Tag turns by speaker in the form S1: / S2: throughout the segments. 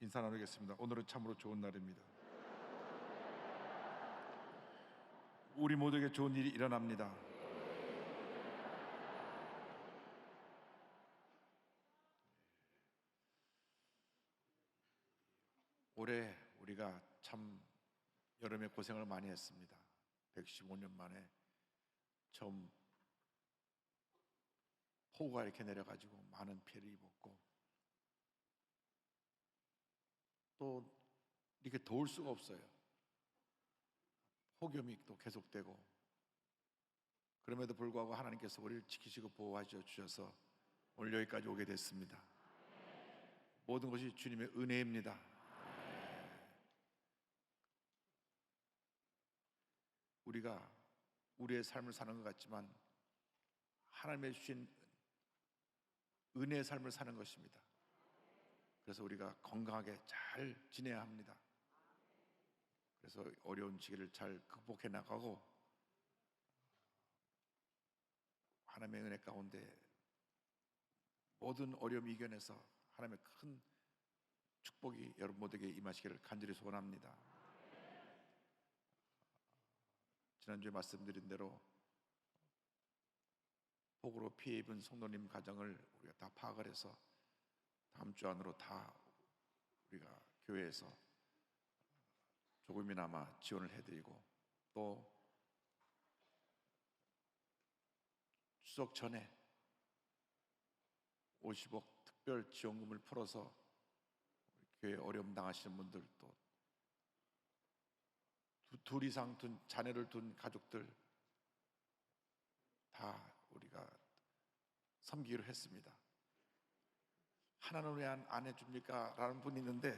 S1: 인사 나누겠습니다. 오늘은 참으로 좋은 날입니다. 우리 모두에게 좋은 일이 일어납니다. 올해 우리가 참 여름에 고생을 많이 했습니다. 115년 만에 처음 폭우가 이렇게 내려가지고 많은 피해를 입었고, 또 이렇게 더울 수가 없어요. 폭염이 또 계속되고, 그럼에도 불구하고 하나님께서 우리를 지키시고 보호하셔 주셔서 오늘 여기까지 오게 됐습니다. 모든 것이 주님의 은혜입니다. 우리가 우리의 삶을 사는 것 같지만 하나님의 주신 은혜의 삶을 사는 것입니다. 그래서 우리가 건강하게 잘 지내야 합니다. 그래서 어려운 시기를 잘 극복해 나가고 하나님의 은혜 가운데 모든 어려움 이겨내서 하나님의 큰 축복이 여러분 모두에게 임하시기를 간절히 소원합니다. 지난주에 말씀드린 대로 폭우로 피해 입은 성도님 가정을 우리가 다 파악을 해서 다음 주 안으로 다 우리가 교회에서 조금이나마 지원을 해드리고, 또 추석 전에 50억 특별 지원금을 풀어서 우리 교회 어려움 당하시는 분들, 또 둘 이상 둔 자녀를 둔 가족들 다 우리가 섬기기로 했습니다. 하나는 왜 안 해줍니까? 라는 분이 있는데,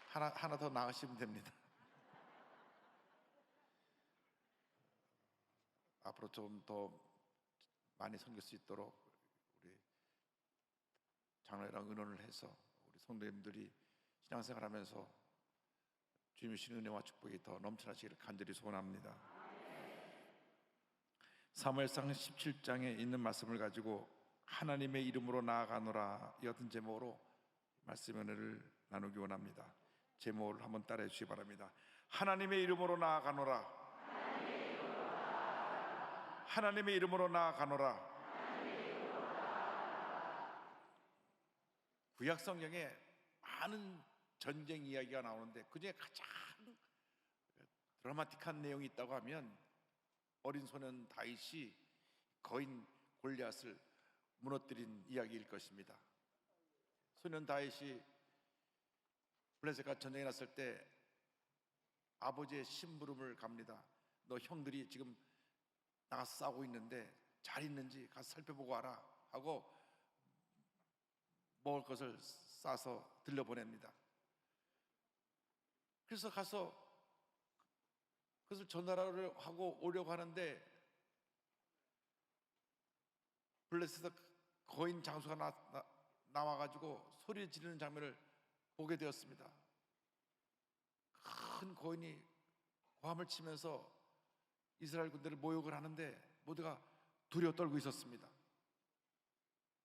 S1: 하나 더 나으시면 됩니다. 앞으로 좀 더 많이 섬길 수 있도록 우리 장로랑 의논을 해서 우리 성도님들이 신앙생활하면서 주님의 신 은혜와 축복이 더 넘쳐나시기를 간절히 소원합니다. 사무엘상 17장에 있는 말씀을 가지고 하나님의 이름으로 나아가노라, 이 같은 제목으로 말씀 은혜를 나누기 원합니다. 제목을 한번 따라해 주시기 바랍니다. 하나님의 이름으로 나아가노라. 하나님의 이름으로 나아가노라. 구약 성경에 많은 전쟁 이야기가 나오는데 그중에 가장 드라마틱한 내용이 있다고 하면 어린 소년 다윗이 거인 골리앗을 무너뜨린 이야기일 것입니다. 소년 다윗이 블레셋과 전쟁이 났을 때 아버지의 심부름을 갑니다. 너 형들이 지금 나가서 싸우고 있는데 잘 있는지 가서 살펴보고 와라 하고 먹을 것을 싸서 들려보냅니다. 그래서 가서 그것을 전달을 하고 오려고 하는데 블레셋에서 거인 장수가 나와가지고 소리 지르는 장면을 보게 되었습니다. 큰 거인이 고함을 치면서 이스라엘 군대를 모욕을 하는데 모두가 두려워 떨고 있었습니다.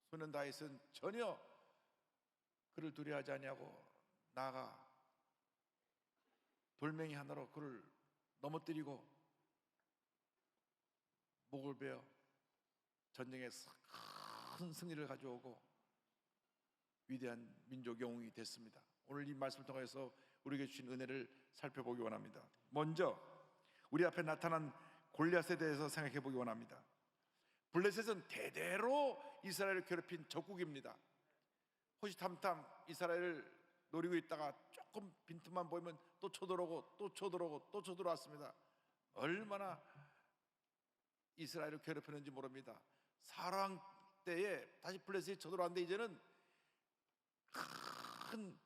S1: 소년 다윗은 전혀 그를 두려워하지 아니하고 나아가 돌멩이 하나로 그를 넘어뜨리고 목을 베어 전쟁에서 큰 승리를 가져오고 위대한 민족 영웅이 됐습니다. 오늘 이 말씀을 통해서 우리에게 주신 은혜를 살펴보기 원합니다. 먼저 우리 앞에 나타난 골리앗에 대해서 생각해 보기 원합니다. 블레셋은 대대로 이스라엘을 괴롭힌 적국입니다. 호시탐탐 이스라엘을 노리고 있다가 조금 빈틈만 보이면 또 쳐들어오고 또 쳐들어오고 또 쳐들어왔습니다. 얼마나 이스라엘을 괴롭히는지 모릅니다. 사랑 때에 다시 블레셋이 쳐들어왔는데 이제는 큰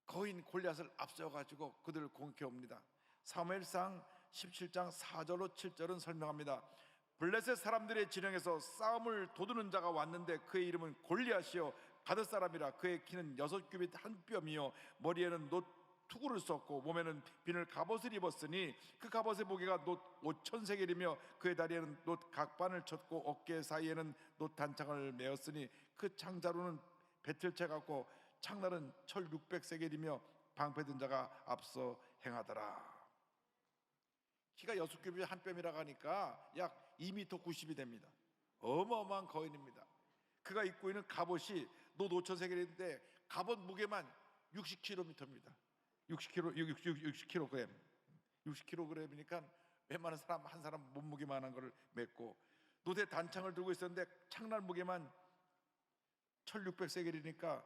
S1: 거인 골리앗을 앞세워가지고 그들을 공격해 옵니다. 사무엘상 17장 4절로 7절은 설명합니다. 블레셋 사람들의 진영에서 싸움을 도두는 자가 왔는데 그의 이름은 골리앗이요 가드 사람이라. 그의 키는 6규빗 한 뼘이요 머리에는 투구를 썼고 몸에는 비늘 갑옷을 입었으니 그 갑옷의 무게가 놋 5,000세겔이며 그의 다리에는 놋 각반을 쳤고 어깨 사이에는 놋 단창을 메었으니 그 창자루는 배틀채 같고 창날은 철 600세겔이며 방패 든 자가 앞서 행하더라. 키가 6뼘이 한 뼘이라고 하니까 약 2m 90이 됩니다. 어마어마한 거인입니다. 그가 입고 있는 갑옷이 놋 5,000세겔인데 갑옷 무게만 60kg입니다. 60kg. 60kg이니까 웬만한 사람 한 사람 몸무게만한 걸 맸고 놋의 단창을 들고 있었는데 창날 무게만 1600세겔이니까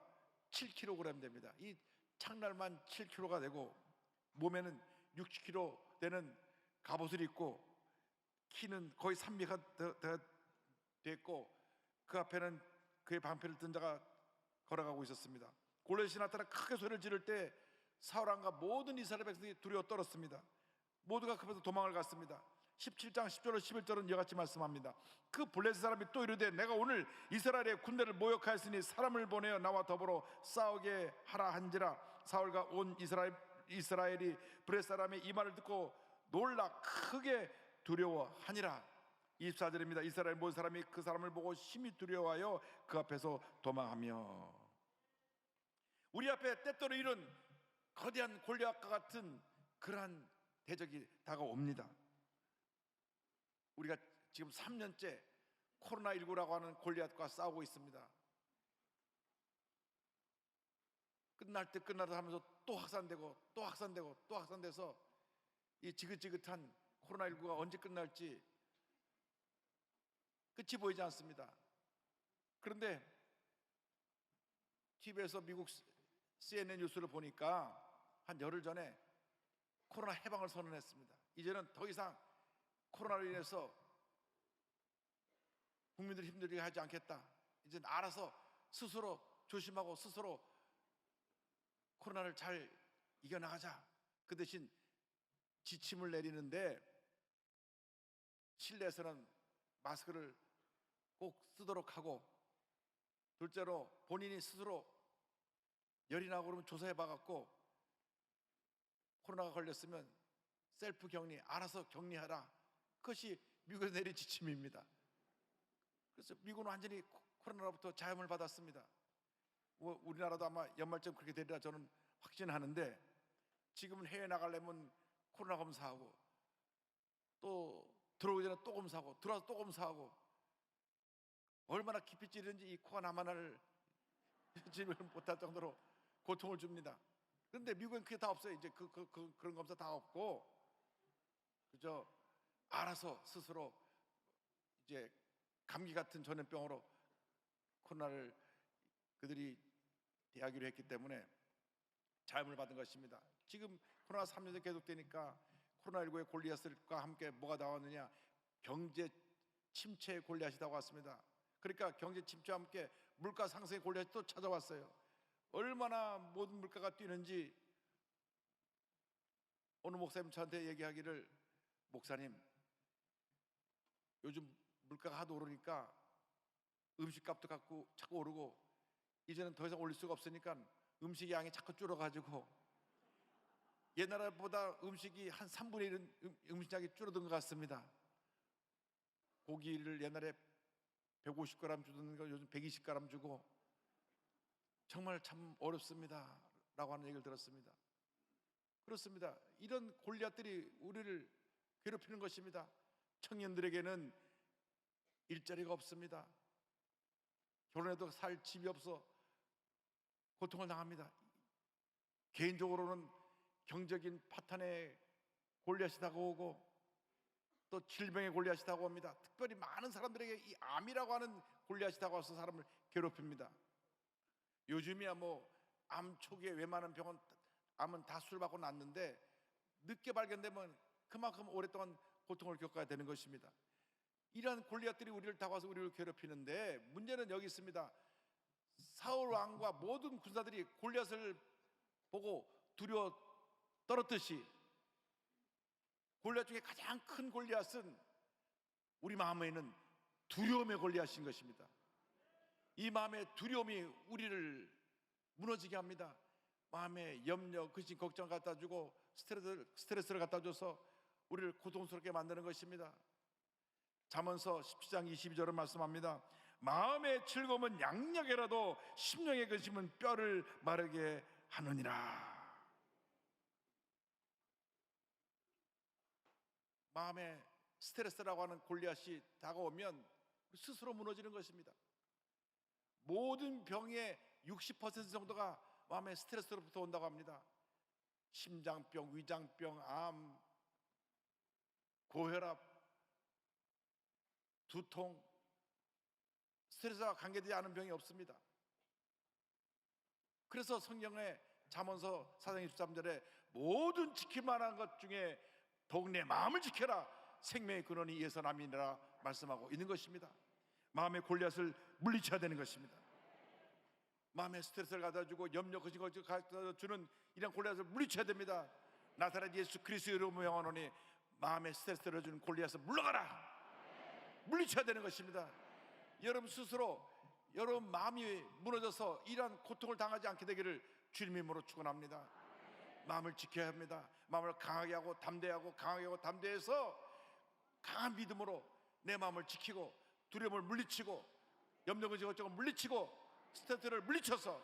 S1: 7kg 됩니다. 이 창날만 7kg가 되고 몸에는 60kg 되는 갑옷을 입고 키는 거의 3미가 됐고 그 앞에는 그의 방패를 든 자가 걸어가고 있었습니다. 골리앗이 나타나 크게 소리를 지를 때 사울 왕과 모든 이스라엘 백성이 두려워 떨었습니다. 모두가 급해서 도망을 갔습니다. 17장 10절로 11절은 이같이 말씀합니다. 그 블레셋 사람이 또 이르되 내가 오늘 이스라엘의 군대를 모욕하였으니 사람을 보내어 나와 더불어 싸우게 하라 한지라. 사울과 온 이스라엘이 블레셋 사람의 이 말을 듣고 놀라 크게 두려워하니라. 24절입니다. 이스라엘 모든 사람이 그 사람을 보고 심히 두려워하여 그 앞에서 도망하며. 우리 앞에 때때로 이런 거대한 골리앗과 같은 그러한 대적이 다가옵니다. 우리가 지금 3년째 코로나19라고 하는 골리앗과 싸우고 있습니다. 끝날 때 끝나다 하면서 또 확산되고 또 확산되고 또 확산돼서 이 지긋지긋한 코로나19가 언제 끝날지 끝이 보이지 않습니다. 그런데 TV에서 미국 CNN 뉴스를 보니까 한 열흘 전에 코로나 해방을 선언했습니다. 이제는 더 이상 코로나로 인해서 국민들이 힘들게 하지 않겠다. 이제 알아서 스스로 조심하고 스스로 코로나를 잘 이겨나가자. 그 대신 지침을 내리는데 실내에서는 마스크를 꼭 쓰도록 하고, 둘째로 본인이 스스로 열이 나고 그러면 조사해 봐갖고 코로나가 걸렸으면 셀프 격리, 알아서 격리하라. 그것이 미국에서 내린 지침입니다. 그래서 미국은 완전히 코로나로부터 자유를 받았습니다. 우리나라도 아마 연말쯤 그렇게 되리라 저는 확신하는데, 지금은 해외 나가려면 코로나 검사하고 또 들어오기 전에 또 검사하고 들어와서 또 검사하고, 얼마나 깊이 찌르는지 이 코가 나만을 진을 못할 정도로 고통을 줍니다. 그런데 미국은 그게 다 없어요. 이제 그런 검사 다 없고 그저 알아서 스스로 이제 감기 같은 전염병으로 코로나를 그들이 대하기로 했기 때문에 자임을 받은 것입니다. 지금 코로나 3년째 계속되니까 코로나19의 골리앗과 함께 뭐가 나왔느냐? 경제 침체의 골리앗이 나왔습니다. 그러니까 경제 침체와 함께 물가 상승의 골리앗이 또 찾아왔어요. 얼마나 모든 물가가 뛰는지 어느 목사님 저한테 얘기하기를, 목사님 요즘 물가가 하도 오르니까 음식값도 자꾸 오르고 이제는 더 이상 올릴 수가 없으니까 음식 양이 자꾸 줄어가지고 옛날보다 음식이 한 3분의 1은 음식량이 줄어든 것 같습니다. 고기를 옛날에 150g 주던 걸 요즘 120g 주고 정말 참 어렵습니다 라고 하는 얘기를 들었습니다. 그렇습니다. 이런 골리앗들이 우리를 괴롭히는 것입니다. 청년들에게는 일자리가 없습니다. 결혼해도 살 집이 없어 고통을 당합니다. 개인적으로는 경제적인 파탄에 골리앗이 다가오고 또 질병의 골리앗이 다가옵니다. 특별히 많은 사람들에게 이 암이라고 하는 골리앗이 다가와서 사람을 괴롭힙니다. 요즘이야 암 초기에 웬만한 병은 암은 다 수술받고 낫는데 늦게 발견되면 그만큼 오랫동안 고통을 겪어야 되는 것입니다. 이러한 골리앗들이 우리를 다가와서 우리를 괴롭히는데, 문제는 여기 있습니다. 사울 왕과 모든 군사들이 골리앗을 보고 두려워 떨었듯이 골리앗 중에 가장 큰 골리앗은 우리 마음에 있는 두려움의 골리앗인 것입니다. 이 마음의 두려움이 우리를 무너지게 합니다. 마음에 염려, 근심, 걱정 갖다 주고 스트레스를 갖다 줘서 우리를 고통스럽게 만드는 것입니다. 잠언서 17장 22절은 말씀합니다. 마음의 즐거움은 양력이라도 심령의 근심은 뼈를 마르게 하느니라. 마음에 스트레스라고 하는 골리앗이 다가오면 스스로 무너지는 것입니다. 모든 병의 60% 정도가 마음의 스트레스로부터 온다고 합니다. 심장병, 위장병, 암, 고혈압, 두통, 스트레스와 관계되지 않은 병이 없습니다. 그래서 성경의 잠언서 4장 23절에 모든 지킬 만한 것 중에 더욱 내 마음을 지켜라, 생명의 근원이 이에서 남이니라 말씀하고 있는 것입니다. 마음의 골리앗을 물리쳐야 되는 것입니다. 마음에 스트레스를 가져주고 염려, 근심, 걱정 가져주는 이런 골리앗을 물리쳐야 됩니다. 나사렛 예수 그리스도의 이름으로 명하노니 마음에 스트레스를 주는 골리앗을 물러가라, 물리쳐야 되는 것입니다. 여러분 스스로 여러분 마음이 무너져서 이러한 고통을 당하지 않게 되기를 주님의 이름으로 축원합니다. 마음을 지켜야 합니다. 마음을 강하게 하고 담대하고 강하게 하고 담대해서 강한 믿음으로 내 마음을 지키고 두려움을 물리치고 염려, 근심, 걱정을 물리치고 스트레스를 물리쳐서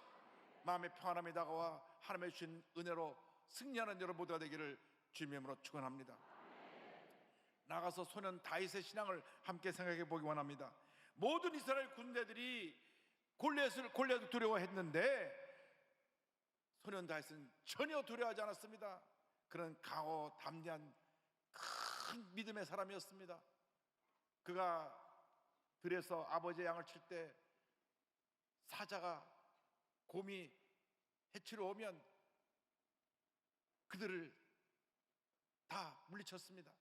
S1: 마음의 평안함이 다가와 하나님의 주신 은혜로 승리하는 여러분 모두가 되기를 주님의 이름으로 축원합니다. 나가서 소년 다윗의 신앙을 함께 생각해 보기 원합니다. 모든 이스라엘 군대들이 골리앗을 두려워했는데 소년 다윗은 전혀 두려워하지 않았습니다. 그런 강하고 담대한 큰 믿음의 사람이었습니다. 그가 들에서 아버지의 양을 칠 때 사자가 곰이 해치러 오면 그들을 다 물리쳤습니다.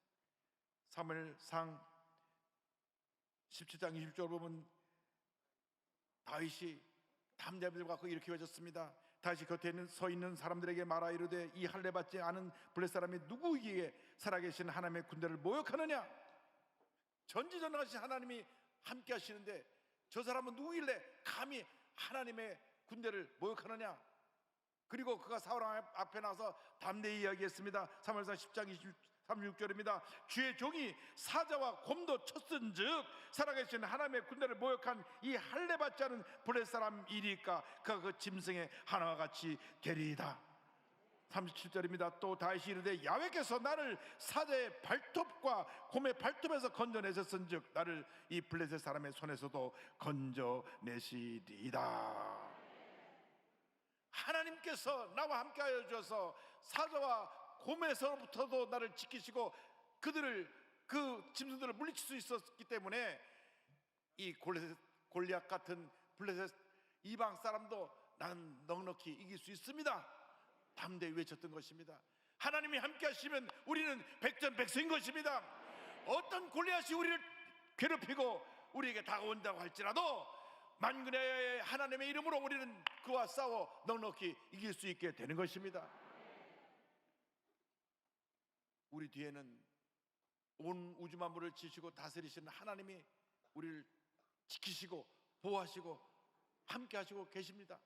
S1: 사무엘상 17장 20절 보면 다윗이 담대함을 갖고 이렇게 외쳤습니다. 다윗이 곁에 서 있는 사람들에게 말하 이르되 이 할례 받지 않은 블레셋 사람이 누구이기에 살아계신 하나님의 군대를 모욕하느냐? 전지전능하신 하나님이 함께 하시는데 저 사람은 누구길래 감히 하나님의 군대를 모욕하느냐? 그리고 그가 사울 앞에 나서 담대히 이야기했습니다. 사무엘상 10장 36절입니다. 주의 종이 사자와 곰도 쳤은즉 살아계신 하나님의 군대를 모욕한 이 할례 받지 않은 블레셋 사람이니까 그가 그 짐승의 하나와 같이 되리이다. 37절입니다. 또 다윗이 이르되 야훼께서 나를 사자의 발톱과 곰의 발톱에서 건져내셨은즉 나를 이 블레셋 사람의 손에서도 건져내시리이다. 하나님께서 나와 함께하여 주셔서 사자와 곰에서부터도 나를 지키시고 그들을 그 짐승들을 물리칠 수 있었기 때문에 이 골리앗 같은 블레셋 이방 사람도 나는 넉넉히 이길 수 있습니다. 담대히 외쳤던 것입니다. 하나님이 함께 하시면 우리는 백전백승인 것입니다. 어떤 골리앗이 우리를 괴롭히고 우리에게 다가온다고 할지라도 만군의 하나님의 이름으로 우리는 그와 싸워 넉넉히 이길 수 있게 되는 것입니다. 우리 뒤에는 온 우주 만물을 지시고 다스리시는 하나님이 우리를 지키시고 보호하시고 함께 하시고 계십니다.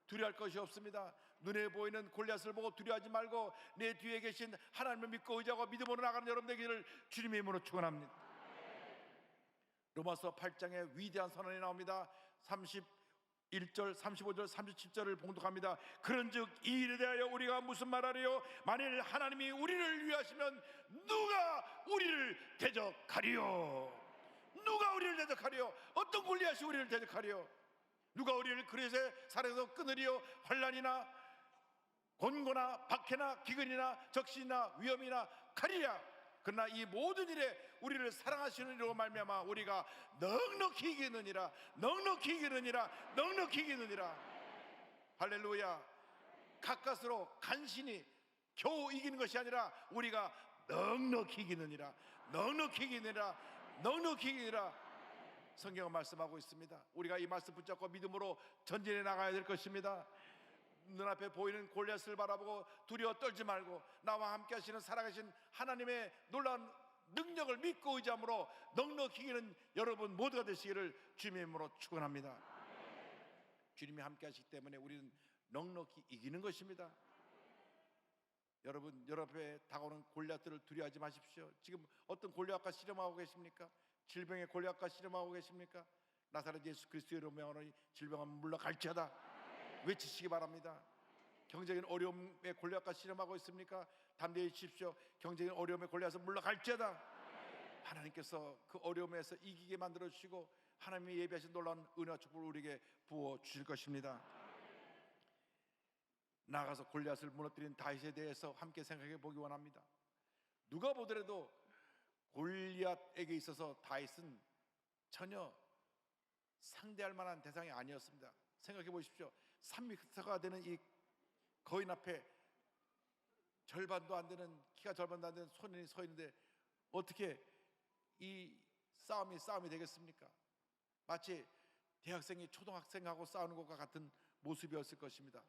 S1: 두려워할 것이 없습니다. 눈에 보이는 골리앗을 보고 두려워하지 말고 내 뒤에 계신 하나님을 믿고 의지하고 믿음으로 나가는 여러분 되기를 주님의 이름으로 축원합니다. 로마서 8장에 위대한 선언이 나옵니다. 31절, 35절, 37절을 봉독합니다. 그런즉 이 일에 대하여 우리가 무슨 말하리요? 만일 하나님이 우리를 위하시면 누가 우리를 대적하리요? 누가 우리를 대적하리요? 어떤 골리앗이 우리를 대적하리요? 누가 우리를 그릇에 살에서 끊으리요? 환난이나 곤고나 박해나 기근이나 적신이나 위험이나 칼이랴. 그러나 이 모든 일에 우리를 사랑하시는 이로 말미암아 우리가 넉넉히 이기느니라, 넉넉히 이기느니라, 넉넉히 이기느니라. 할렐루야. 가까스로 간신히 겨우 이기는 것이 아니라 우리가 넉넉히 이기느니라, 넉넉히 이기느니라, 넉넉히 이기느니라. 성경은 말씀하고 있습니다. 우리가 이 말씀 붙잡고 믿음으로 전진해 나가야 될 것입니다. 눈앞에 보이는 골리앗을 바라보고 두려워 떨지 말고 나와 함께 하시는 살아계신 하나님의 놀라운 능력을 믿고 의지함으로 넉넉히 이기는 여러분 모두가 되시기를 주님의 이름으로 축원합니다. 주님이 함께 하시기 때문에 우리는 넉넉히 이기는 것입니다. 여러분, 여러분의 다가오는 골리앗들을 두려워하지 마십시오. 지금 어떤 골리앗과 씨름하고 계십니까? 질병의 골리앗과 씨름하고 계십니까? 나사렛 예수 그리스도의 이름으로 명하노니 질병은 물러갈지어다 외치시기 바랍니다. 경제적인 어려움의 골리앗과 씨름하고 있습니까? 담대히 주십시오. 경제적인 어려움의 골리앗은 물러갈지어다. 하나님께서 그 어려움에서 이기게 만들어 주시고 하나님이 예비하신 놀라운 은혜와 축복을 우리에게 부어 주실 것입니다. 나아가서 골리앗을 무너뜨린 다윗에 대해서 함께 생각해 보기 원합니다. 누가 보더라도 골리앗에게 있어서 다윗은 전혀 상대할 만한 대상이 아니었습니다. 생각해 보십시오. 3m가 되는 이 거인 앞에 절반도 안 되는, 키가 절반도 안 되는 소년이 서 있는데 어떻게 이 싸움이 되겠습니까? 마치 대학생이 초등학생하고 싸우는 것과 같은 모습이었을 것입니다.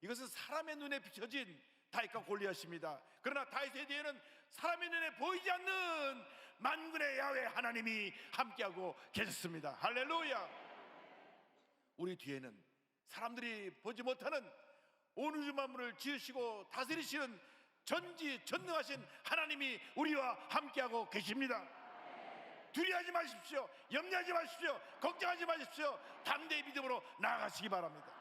S1: 이것은 사람의 눈에 비춰진 다윗과 골리앗입니다. 그러나 다윗의 뒤에는 사람의 눈에 보이지 않는 만군의 야훼 하나님이 함께하고 계셨습니다. 할렐루야. 우리 뒤에는 사람들이 보지 못하는 온 우주 만물을 지으시고 다스리시는 전지전능하신 하나님이 우리와 함께하고 계십니다. 두려워하지 마십시오. 염려하지 마십시오. 걱정하지 마십시오. 담대히 믿음으로 나아가시기 바랍니다.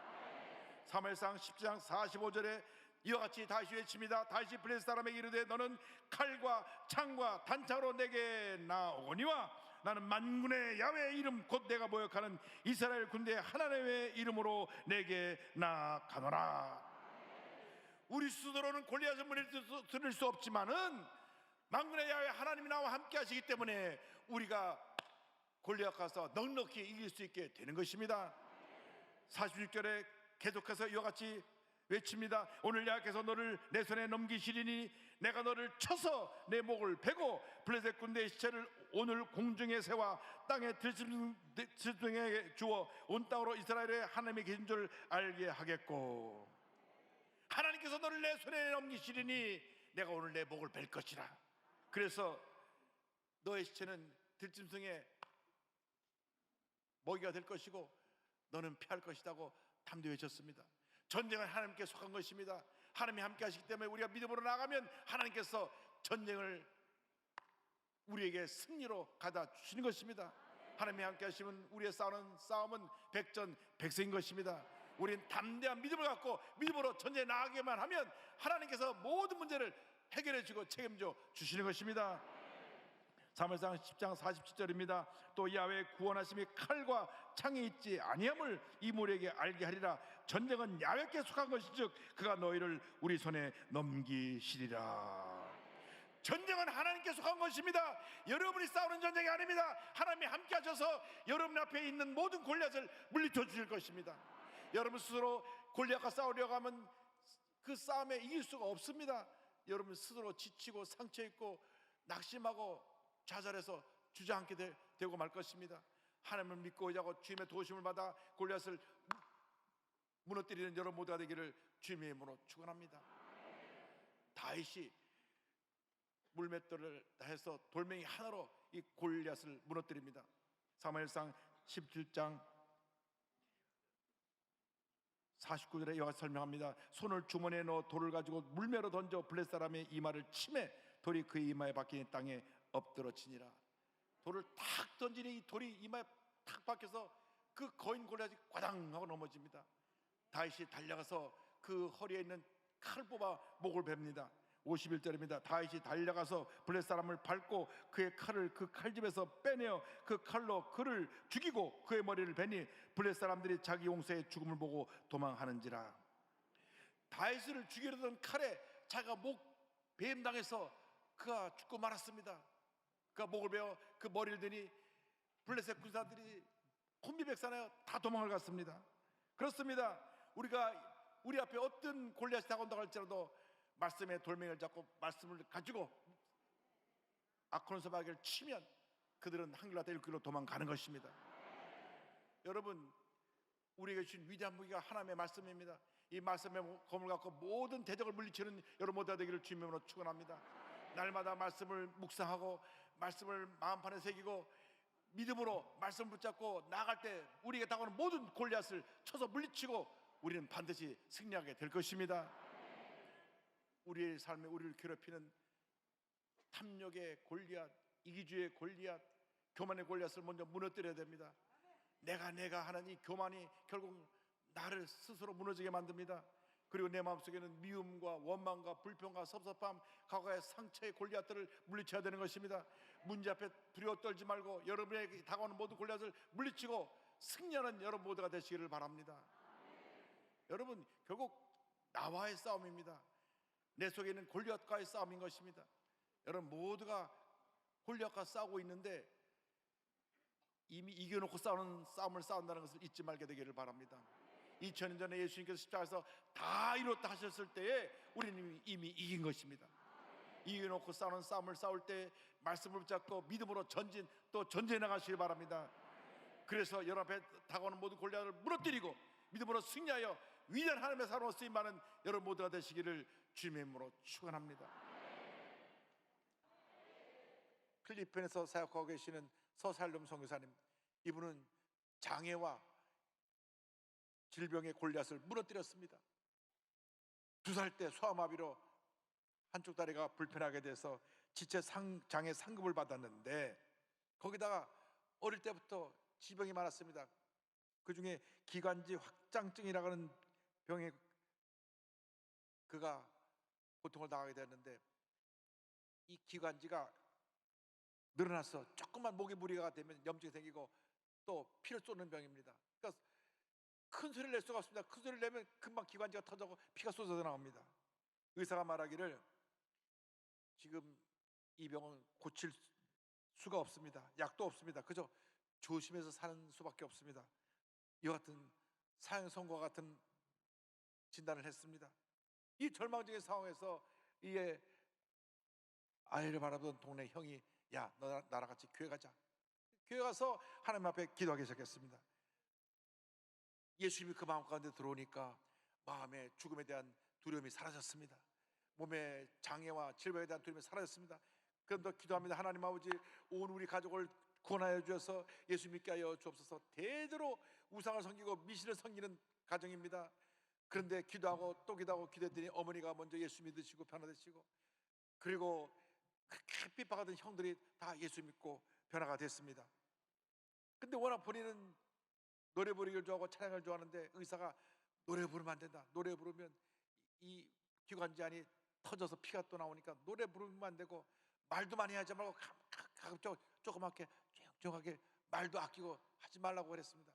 S1: 사무엘상 10장 45절에 이와 같이 다윗이 외칩니다. 다윗이 블레셋 사람에게 이르되 너는 칼과 창과 단창으로 내게 나오거니와 나는 만군의 야훼의 이름 곧 내가 모욕하는 이스라엘 군대의 하나님의 이름으로 내게 나아가노라. 우리 스스로는 골리앗을 무너뜨릴 수 없지만은 만군의 야훼 하나님이 나와 함께 하시기 때문에 우리가 골리앗 가서 넉넉히 이길 수 있게 되는 것입니다. 46절에 계속해서 이와 같이 외칩니다. 오늘 여호와께서 너를 내 손에 넘기시리니 내가 너를 쳐서 내 목을 베고 블레셋 군대의 시체를 오늘 공중에 세워 땅에 들짐승에게 주어 온 땅으로 이스라엘의 하나님이 계신 줄 알게 하겠고, 하나님께서 너를 내 손에 넘기시리니 내가 오늘 내 목을 벨 것이라. 그래서 너의 시체는 들짐승의 먹이가 될 것이고 너는 피할 것이라고 담대히 외쳤습니다. 전쟁은 하나님께 속한 것입니다. 하나님이 함께 하시기 때문에 우리가 믿음으로 나가면 하나님께서 전쟁을 우리에게 승리로 가다 주시는 것입니다. 하나님이 함께 하시면 우리의 싸움은 백전백승인 것입니다. 우리는 담대한 믿음을 갖고 믿음으로 전쟁에 나가기만 하면 하나님께서 모든 문제를 해결해 주고 책임져 주시는 것입니다. 사무엘상 10장 47절입니다. 또 야훼의 구원하심이 칼과 창이 있지 아니함을 이물에게 알게 하리라. 전쟁은 야훼께 속한 것이즉 그가 너희를 우리 손에 넘기시리라. 전쟁은 하나님께 속한 것입니다. 여러분이 싸우는 전쟁이 아닙니다. 하나님이 함께 하셔서 여러분 앞에 있는 모든 골리앗을 물리쳐 주실 것입니다. 여러분 스스로 골리앗과 싸우려고 하면 그 싸움에 이길 수가 없습니다. 여러분 스스로 지치고 상처 입고 낙심하고 좌절해서 주저앉게 되고 말 것입니다. 하나님을 믿고 의지하고 주님의 도우심을 받아 골리앗을 무너뜨리는 여러분 모두가 되기를 주님의 이름으로 축원합니다. 다윗이 물맷돌을 해서 돌멩이 하나로 이 골리앗을 무너뜨립니다. 사무엘상 17장 49절에 이와 같이 설명합니다. 손을 주머니에 넣어 돌을 가지고 물매로 던져 블레셋 사람의 이마를 치매 돌이 그의 이마에 박히니 땅에 엎드러지니라. 돌을 탁 던지니 이 돌이 이마에 탁 박혀서 그 거인 골리앗이 꽈당 하고 넘어집니다. 다윗이 달려가서 그 허리에 있는 칼을 뽑아 목을 뱁니다. 51절입니다. 다윗이 달려가서 블레셋 사람을 밟고 그의 칼을 그 칼집에서 빼내어 그 칼로 그를 죽이고 그의 머리를 베니 블레셋 사람들이 자기 용사의 죽음을 보고 도망하는지라. 다윗을 죽이려던 칼에 자기가 목 배임당해서 그가 죽고 말았습니다. 그가 목을 베어 그 머리를 드니 블레셋 군사들이 혼비백산하여 다 도망을 갔습니다. 그렇습니다. 우리가 우리 앞에 어떤 골리앗이 다가온다고 할지라도 말씀의 돌멩이를 잡고 말씀을 가지고 아크론서 바위를 치면 그들은 한글나라 일길로 도망가는 것입니다. 여러분, 우리에게 주신 위대한 무기가 하나님의 말씀입니다. 이 말씀의 검을 갖고 모든 대적을 물리치는 여러분 모두가 되기를 주님으로 축원합니다. 날마다 말씀을 묵상하고 말씀을 마음판에 새기고 믿음으로 말씀 붙잡고 나아갈 때 우리에게 다가오는 모든 골리앗을 쳐서 물리치고 우리는 반드시 승리하게 될 것입니다. 우리의 삶에 우리를 괴롭히는 탐욕의 골리앗, 이기주의 골리앗, 교만의 골리앗을 먼저 무너뜨려야 됩니다. 내가 하는 이 교만이 결국 나를 스스로 무너지게 만듭니다. 그리고 내 마음속에는 미움과 원망과 불평과 섭섭함, 과거의 상처의 골리앗들을 물리쳐야 되는 것입니다. 문제 앞에 두려워 떨지 말고 여러분에게 다가오는 모든 골리앗을 물리치고 승리하는 여러분 모두가 되시기를 바랍니다. 여러분, 결국 나와의 싸움입니다. 내 속에 있는 골리앗과의 싸움인 것입니다. 여러분 모두가 골리앗과 싸우고 있는데 이미 이겨놓고 싸움을 싸운다는 것을 잊지 말게 되기를 바랍니다. 2000년 전에 예수님께서 십자가에서 다 이뤘다 하셨을 때에 우리는 이미 이긴 것입니다. 이겨놓고 싸우는 싸움을 싸울 때 말씀을 붙잡고 믿음으로 또 전진해 나가시기 바랍니다. 그래서 여러분 앞에 다가오는 모든 골리앗을 무너뜨리고 믿음으로 승리하여 위대한 하나님의 사랑으로 쓰임받는 여러분 모두가 되시기를 주님의 이름으로 축원합니다. 필리핀에서 사역하고 계시는 서살름 선교사님, 이분은 장애와 질병의 골리앗을 무너뜨렸습니다. 2살 때 소아마비로 한쪽 다리가 불편하게 돼서 지체 장애 상급을 받았는데 거기다가 어릴 때부터 지병이 많았습니다. 그 중에 기관지 확장증이라고 하는 병에 그가 고통을 당하게 되었는데 이 기관지가 늘어나서 조금만 목에 무리가 되면 염증이 생기고 또 피를 쏟는 병입니다. 그러니까 큰 소리를 낼 수가 없습니다. 큰 소리를 내면 금방 기관지가 터져서 피가 쏟아져 나옵니다. 의사가 말하기를 지금 이 병은 고칠 수가 없습니다. 약도 없습니다. 그저 조심해서 사는 수밖에 없습니다. 이와 같은 사형 선고와 같은 진단을 했습니다. 이 절망적인 상황에서 이에 아이를 바라보던 동네 형이 야, 너 나랑 같이 교회 가자. 교회 가서 하나님 앞에 기도하기 시작했습니다. 예수님이 그 마음 가운데 들어오니까 마음의 죽음에 대한 두려움이 사라졌습니다. 몸의 장애와 질병에 대한 두려움이 사라졌습니다. 그럼 더 기도합니다. 하나님 아버지, 온 우리 가족을 구원하여 주셔서 예수 믿게 하여 주옵소서. 대대로 우상을 섬기고 미신을 섬기는 가정입니다. 그런데 기도하고 또 기도하고 기도했더니 어머니가 먼저 예수 믿으시고 변화되시고, 그리고 그렇게 핍박하던 형들이 다 예수 믿고 변화가 됐습니다. 근데 워낙 본인은 노래 부르기를 좋아하고 찬양을 좋아하는데 의사가 노래 부르면 안 된다, 노래 부르면 이 기관지 안이 터져서 피가 또 나오니까 노래 부르면 안 되고 말도 많이 하지 말고 가급적 조그맣게 조용하게 말도 아끼고 하지 말라고 그랬습니다.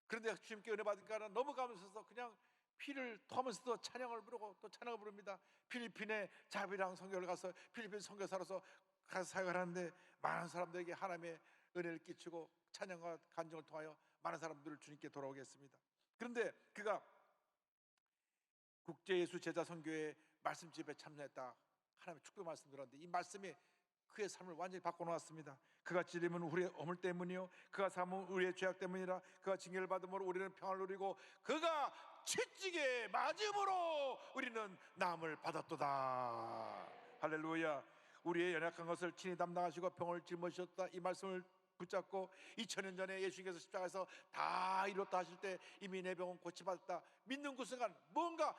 S1: 그런데 주님께 은혜 받으니까 너무 감사해서 그냥 피를 토하면서도 찬양을 부르고 또 찬양을 부릅니다. 필리핀에 자비랑 선교를 가서 필리핀 선교사로서 가서 사역을 하는데 많은 사람들에게 하나님의 은혜를 끼치고 찬양과 간증을 통하여 많은 사람들을 주님께 돌아오게 했습니다. 그런데 그가 국제예수제자선교회 말씀집에 참여했다 하나님의 축복 말씀 들었는데 이 말씀이 그의 삶을 완전히 바꿔놓았습니다. 그가 찔림은 우리의 허물 때문이요 그가 삼은 우리의 죄악 때문이라. 그가 징계를 받음으로 우리는 평안을 누리고 그가 채찍에 맞음으로 우리는 나음을 받았도다. 할렐루야. 우리의 연약한 것을 친히 담당하시고 병을 짊어지셨다. 이 말씀을 붙잡고 2000년 전에 예수님께서 십자가에서 다 이뤘다 하실 때 이미 내 병은 고치받았다 믿는 그 순간 뭔가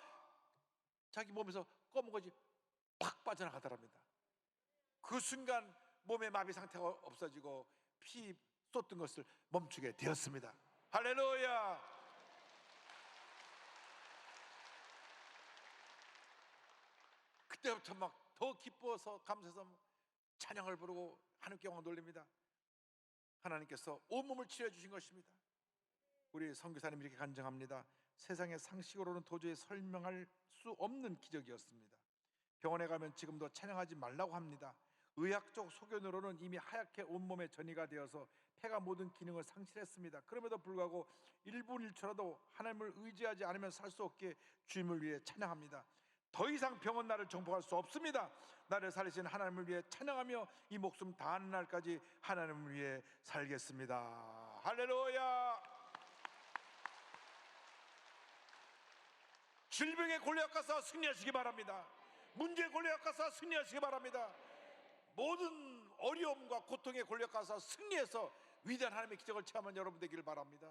S1: 자기 몸에서 검은 것이 팍 빠져나가더랍니다. 그 순간 몸의 마비 상태가 없어지고 피 쏟던 것을 멈추게 되었습니다. 할렐루야. 그때부터 막 더 기뻐서 감사해서 찬양을 부르고 하나님께 영광 돌립니다. 하나님께서 온몸을 치료해 주신 것입니다. 우리 선교사님이 이렇게 간증합니다. 세상의 상식으로는 도저히 설명할 수 없는 기적이었습니다. 병원에 가면 지금도 찬양하지 말라고 합니다. 의학적 소견으로는 이미 하얗게 온몸에 전이가 되어서 폐가 모든 기능을 상실했습니다. 그럼에도 불구하고 1분 1초라도 하나님을 의지하지 않으면 살 수 없기에 주님을 위해 찬양합니다. 더 이상 병은 나를 정복할 수 없습니다. 나를 살리신 하나님을 위해 찬양하며 이 목숨 다하는 날까지 하나님을 위해 살겠습니다. 할렐루야. 질병의 골리앗 가서 승리하시기 바랍니다. 문제의 골리앗 가서 승리하시기 바랍니다. 모든 어려움과 고통의 골리앗 가서 승리해서 위대한 하나님의 기적을 체험한 여러분 되기를 바랍니다.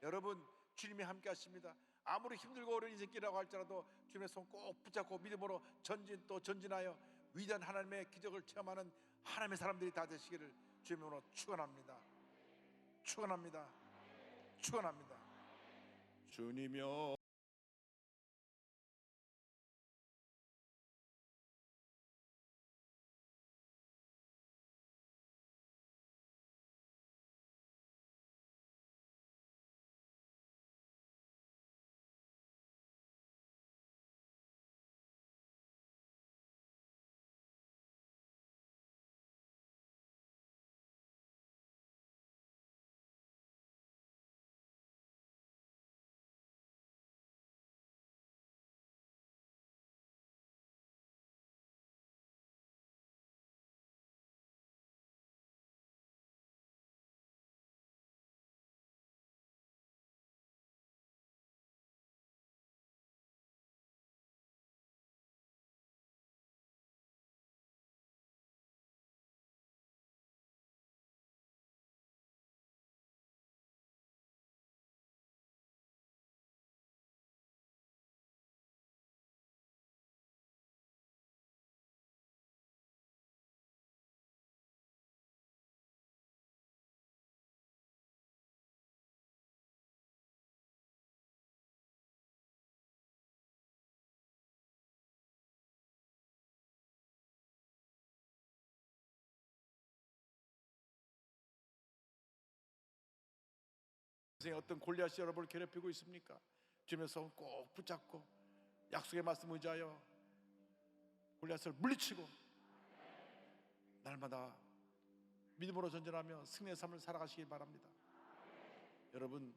S1: 여러분 주님이 함께 하십니다. 아무리 힘들고 어려운 인생길이라고 할지라도 주님의 손 꼭 붙잡고 믿음으로 전진 또 전진하여 위대한 하나님의 기적을 체험하는 하나님의 사람들이 다 되시기를 주님으로 축원합니다. 축원합니다. 축원합니다. 주님이여 어떤 골리앗이 여러분을 괴롭히고 있습니까? 주님의 손 꼭 붙잡고 약속의 말씀 의지하여 골리앗을 물리치고 날마다 믿음으로 전진하며 승리의 삶을 살아가시기 바랍니다. 여러분,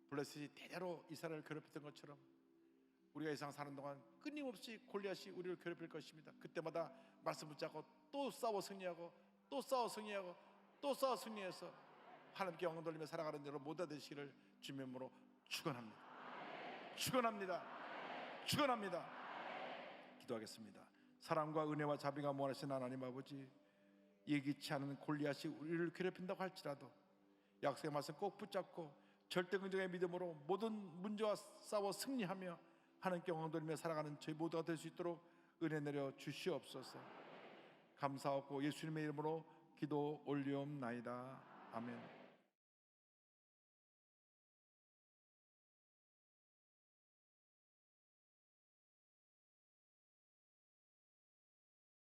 S1: 블레셋이 대대로 이스라엘을 괴롭혔던 것처럼 우리가 이 세상 사는 동안 끊임없이 골리앗이 우리를 괴롭힐 것입니다. 그때마다 말씀 붙잡고 또 싸워 승리하고 또 싸워 승리하고 또 싸워 승리해서 하나님께 영광 돌리며 살아가는 여러분 모두 되시기를 주님의 이름으로 축원합니다. 축원합니다. 축원합니다. 기도하겠습니다. 사랑과 은혜와 자비가 무한하신 하나님 아버지, 예기치 않은 골리앗이 우리를 괴롭힌다고 할지라도 약속의 말씀 꼭 붙잡고 절대 긍정의 믿음으로 모든 문제와 싸워 승리하며 하나님께 영광 돌리며 살아가는 저희 모두가 될 수 있도록 은혜 내려 주시옵소서. 감사하고 예수님의 이름으로 기도 올리옵나이다. 아멘.